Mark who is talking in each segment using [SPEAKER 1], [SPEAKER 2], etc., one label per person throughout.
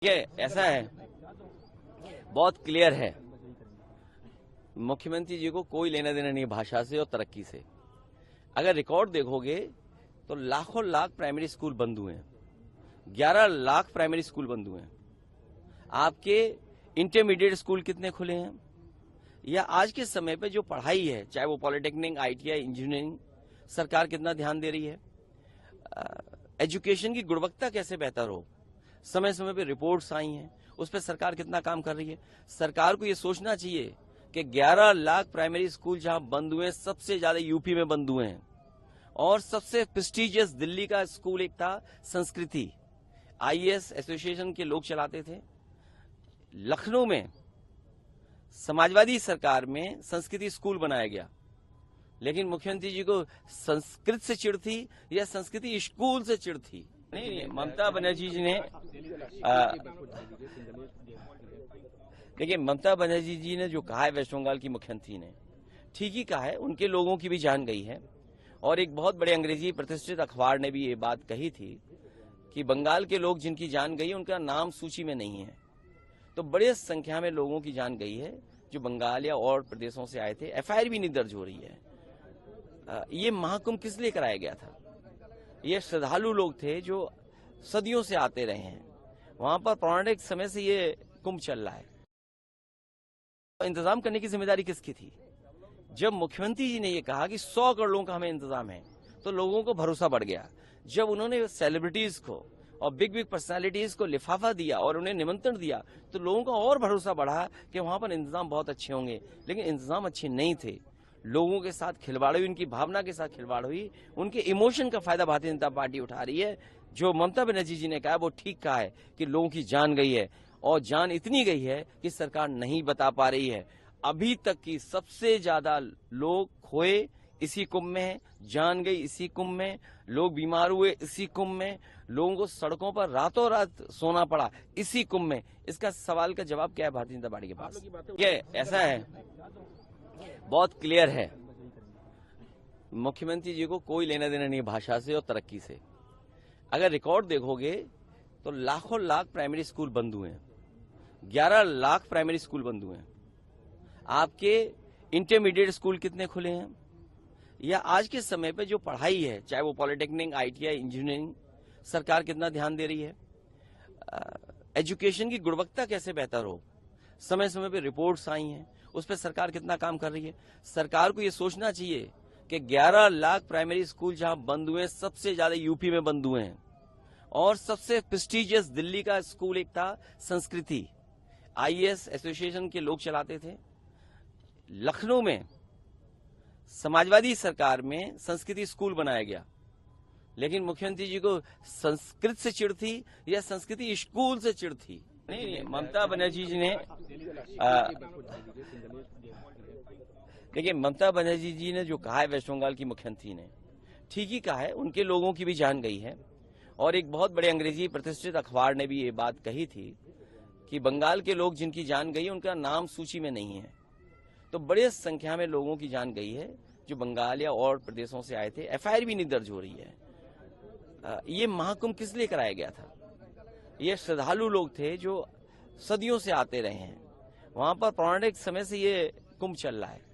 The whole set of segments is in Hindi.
[SPEAKER 1] ये ऐसा है, बहुत क्लियर है। मुख्यमंत्री जी को कोई लेना देना नहीं भाषा से और तरक्की से। अगर रिकॉर्ड देखोगे तो लाखों लाख प्राइमरी स्कूल बंद हुए हैं, 11 लाख प्राइमरी स्कूल बंद हुए हैं। आपके इंटरमीडिएट स्कूल कितने खुले हैं? या आज के समय पे जो पढ़ाई है, चाहे वो पॉलिटेक्निक, आईटीआई, इंजीनियरिंग, सरकार कितना ध्यान दे रही है? एजुकेशन की गुणवत्ता कैसे बेहतर हो, समय समय पे रिपोर्ट्स आई हैं, उस पर सरकार कितना काम कर रही है। सरकार को ये सोचना चाहिए कि 11 लाख प्राइमरी स्कूल जहां बंद हुए हैं, सबसे ज्यादा यूपी में बंद हुए हैं। और सबसे प्रेस्टिजियस दिल्ली का स्कूल एक था संस्कृति, आईएएस एसोसिएशन के लोग चलाते थे। लखनऊ में समाजवादी सरकार में संस्कृति स्कूल बनाया गया, लेकिन मुख्यमंत्री जी को संस्कृत से चिढ़ थी या संस्कृति स्कूल से चिढ़ थी? नहीं, ममता बनर्जी जी ने देखिए, ममता बनर्जी जी ने जो कहा है वेस्ट बंगाल की मुख्यमंत्री ने, ठीक ही कहा है। उनके लोगों की भी जान गई है। और एक बहुत बड़े अंग्रेजी प्रतिष्ठित अखबार ने भी ये बात कही थी कि बंगाल के लोग जिनकी जान गई है उनका नाम सूची में नहीं है। तो बड़े संख्या में लोगों की जान गई है जो बंगाल या और प्रदेशों से आए थे। एफआईआर भी नहीं दर्ज हो रही है। ये महाकुंभ किस लिए कराया गया था? ये श्रद्धालु लोग थे जो सदियों से आते रहे हैं। वहां पर पौराणिक समय से ये कुंभ चल रहा है। इंतजाम करने की जिम्मेदारी किसकी थी? जब मुख्यमंत्री जी ने ये कहा कि 100 करोड़ लोगों का हमें इंतजाम है, तो लोगों को भरोसा बढ़ गया। जब उन्होंने सेलिब्रिटीज को और बिग पर्सनालिटीज को लिफाफा दिया और उन्हें निमंत्रण दिया, तो लोगों का और भरोसा बढ़ा कि वहां पर इंतजाम बहुत अच्छे होंगे। लेकिन इंतजाम अच्छे नहीं थे। लोगों के साथ खिलवाड़ हुई, उनकी भावना के साथ खिलवाड़ हुई, उनके इमोशन का फायदा भारतीय जनता पार्टी उठा रही है। जो ममता बनर्जी जी ने कहा वो ठीक कहा है कि लोगों की जान गई है, और जान इतनी गई है कि सरकार नहीं बता पा रही है। अभी तक की सबसे ज्यादा लोग खोए इसी कुंभ में है, जान गई इसी कुंभ में, लोग बीमार हुए इसी कुंभ में, लोगों को सड़कों पर रातों रात सोना पड़ा इसी कुंभ में। इसका सवाल का जवाब क्या है भारतीय जनता पार्टी के पास? ये ऐसा है, बहुत क्लियर है। मुख्यमंत्री जी को कोई लेना देना नहीं भाषा से और तरक्की से। अगर रिकॉर्ड देखोगे तो लाखों लाख प्राइमरी स्कूल बंद हुए हैं, 11 लाख प्राइमरी स्कूल बंद हुए हैं। आपके इंटरमीडिएट स्कूल कितने खुले हैं? या आज के समय पे जो पढ़ाई है, चाहे वो पॉलिटेक्निक, आईटीआई, इंजीनियरिंग, सरकार कितना ध्यान दे रही है? एजुकेशन की गुणवत्ता कैसे बेहतर हो, समय समय पे रिपोर्ट्स आई हैं, उस पर सरकार कितना काम कर रही है। सरकार को ये सोचना चाहिए कि 11 लाख प्राइमरी स्कूल जहां बंद हुए हैं, सबसे ज्यादा यूपी में बंद हुए हैं। और सबसे प्रेस्टिजियस दिल्ली का स्कूल एक था संस्कृति, आईएएस एसोसिएशन के लोग चलाते थे। लखनऊ में समाजवादी सरकार में संस्कृति स्कूल बनाया गया, लेकिन मुख्यमंत्री जी को संस्कृत से चिढ़ थी या संस्कृति स्कूल से चिढ़ थी? नहीं, ममता बनर्जी जी ने देखिए, ममता बनर्जी जी ने जो कहा है वेस्ट बंगाल की मुख्यमंत्री ने, ठीक ही कहा है। उनके लोगों की भी जान गई है। और एक बहुत बड़े अंग्रेजी प्रतिष्ठित अखबार ने भी ये बात कही थी कि बंगाल के लोग जिनकी जान गई है उनका नाम सूची में नहीं है। तो बड़े संख्या में लोगों की जान गई है जो बंगाल या और प्रदेशों से आए थे। एफआईआर भी नहीं दर्ज हो रही है। ये महाकुंभ किस लिए कराया गया था? ये श्रद्धालु लोग थे जो सदियों से आते रहे हैं। वहां पर पौराणिक समय से ये कुंभ चल रहा है।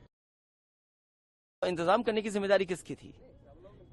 [SPEAKER 1] इंतजाम करने की जिम्मेदारी किसकी थी?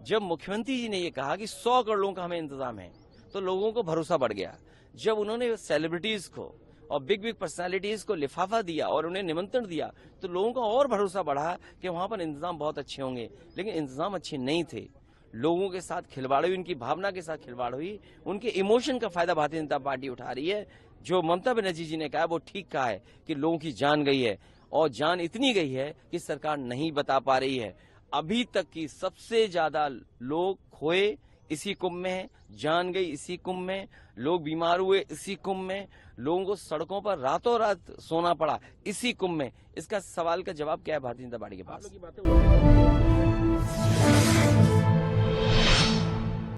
[SPEAKER 1] जब मुख्यमंत्री जी ने ये कहा कि 100 करोड़ लोगों का हमें इंतजाम है, तो लोगों को भरोसा बढ़ गया। जब उन्होंने सेलिब्रिटीज को और बिग पर्सनालिटीज को लिफाफा दिया और उन्हें निमंत्रण दिया, तो लोगों का और भरोसा बढ़ा कि वहां पर इंतजाम बहुत अच्छे होंगे। लेकिन इंतजाम अच्छे नहीं थे। लोगों के साथ खिलवाड़ हुई, उनकी भावना के साथ खिलवाड़ हुई, उनके इमोशन का फायदा भारतीय जनता पार्टी उठा रही है। जो ममता बनर्जी जी ने कहा वो ठीक कहा है कि लोगों की जान गई है, और जान इतनी गई है कि सरकार नहीं बता पा रही है। अभी तक की सबसे ज्यादा लोग खोए इसी कुंभ में है, जान गई इसी कुंभ में, लोग बीमार हुए इसी कुंभ में, लोगों को सड़कों पर रातों रात सोना पड़ा इसी कुंभ में। इसका सवाल का जवाब क्या है भारतीय जनता पार्टी के पास?